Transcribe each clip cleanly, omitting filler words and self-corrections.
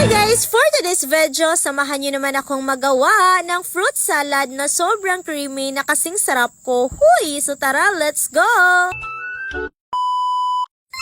Hi guys! For today's video, samahan nyo naman akong magawa ng fruit salad na sobrang creamy na kasing sarap ko. Huy! So tara, let's go!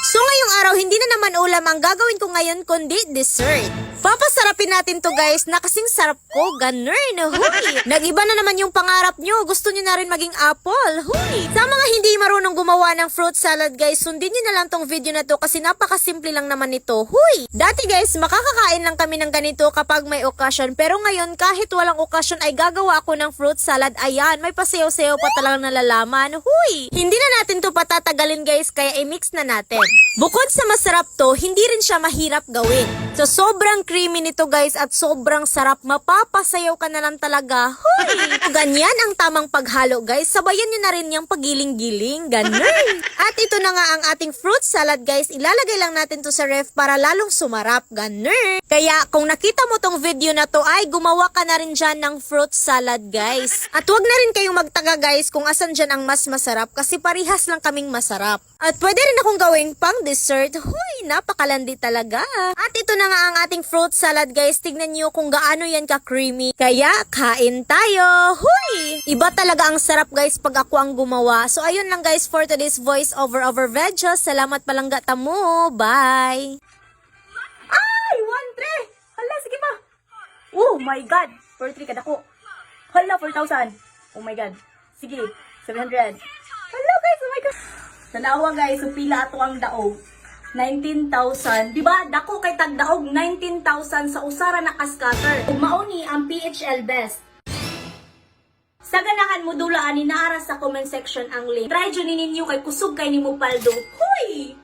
So ngayong araw, hindi na naman ulam ang gagawin ko ngayon kundi dessert. Papasarapin natin to guys na kasing sarap ko, ganun. Huy! Nag-iba na naman yung pangarap nyo. Gusto nyo na rin maging apple. Huy! Sa mga hindi marunong gumawa ng fruit salad guys, sundin nyo na lang tong video na to kasi napakasimple lang naman nito. Huy! Dati guys, makakakain lang kami ng ganito kapag may okasyon. Pero ngayon, kahit walang okasyon ay gagawa ako ng fruit salad. Ayan, may pasayaw-sayaw pa talagang nalalaman. Huy! Hindi na natin to patatagalin guys, kaya i-mix na natin. Bukod sa masarap to, hindi rin siya mahirap gawin. So, sobrang creamy nito guys at sobrang sarap. Mapapasayaw ka na lang talaga. Huy! Ganyan ang tamang paghalo guys. Sabayan nyo na rin yung pagiling-giling. Ganun. At ito na nga ang ating fruit salad guys. Ilalagay lang natin to sa ref para lalong sumarap. Ganun. Kaya kung nakita mo tong video na to ay gumawa ka na rin dyan ng fruit salad guys. At wag na rin kayong magtaga guys kung asan dyan ang mas masarap kasi parihas lang kaming masarap. At pwede rin akong gawing pang dessert. Huy, napakalandi talaga. At ito na nga ang ating fruit salad guys. Tignan nyo kung gaano yan ka-creamy. Kaya, kain tayo. Huy! Iba talaga ang sarap guys pag ako ang gumawa. So ayun lang guys for today's voice over video. Salamat palanggata mo. Bye! Ay! 1-3! Hala, sige pa! Oh my God! 4-3 kada ko. Hala, 4,000. Oh my God. Sige, 700. Hala guys, oh my God. Tanawa guys, so pila ato ang daog. 19,000. Diba? Dako kay tagdaog 19,000 sa usara na kaskater. Ug mauni ang PHL Best. Sa ganahan mo dulaan ni naara sa comment section ang link. Try jud ninyo kay kusog kay nimo paldo. Huy!